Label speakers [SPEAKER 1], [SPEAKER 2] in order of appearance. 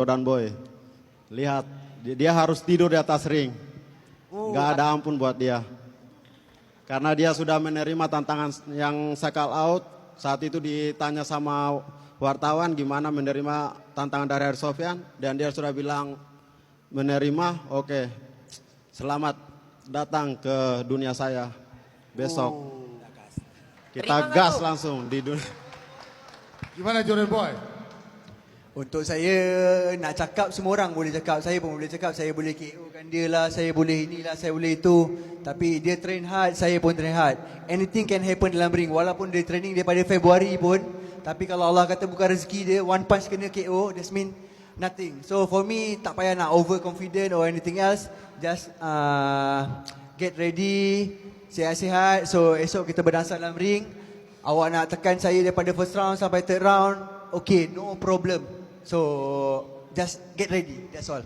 [SPEAKER 1] Dan Boy, lihat dia harus tidur di atas ring. Nggak ada ampun buat dia. Karena dia sudah menerima tantangan yang saya call out. Saat itu ditanya sama wartawan gimana menerima tantangan dari Haris Sofyan. Dan dia sudah bilang menerima, oke. Selamat datang ke dunia saya besok. Kita gas langsung di dunia.
[SPEAKER 2] Gimana Jordan Boy?
[SPEAKER 3] Untuk saya nak cakap semua orang boleh cakap. Saya pun boleh cakap. Saya boleh KO kan dia lah. Saya boleh inilah. Saya boleh itu. Tapi dia train hard. Saya pun train hard. Anything can happen dalam ring. Walaupun dia training daripada Februari pun. Tapi kalau Allah kata bukan rezeki dia. One punch kena KO. That mean nothing. So for me tak payah nak overconfident or anything else. Just get ready. Sihat-sihat. So esok kita berdansa dalam ring. Awak nak tekan saya daripada first round sampai third round. Okay, no problem. So just get ready. That's all.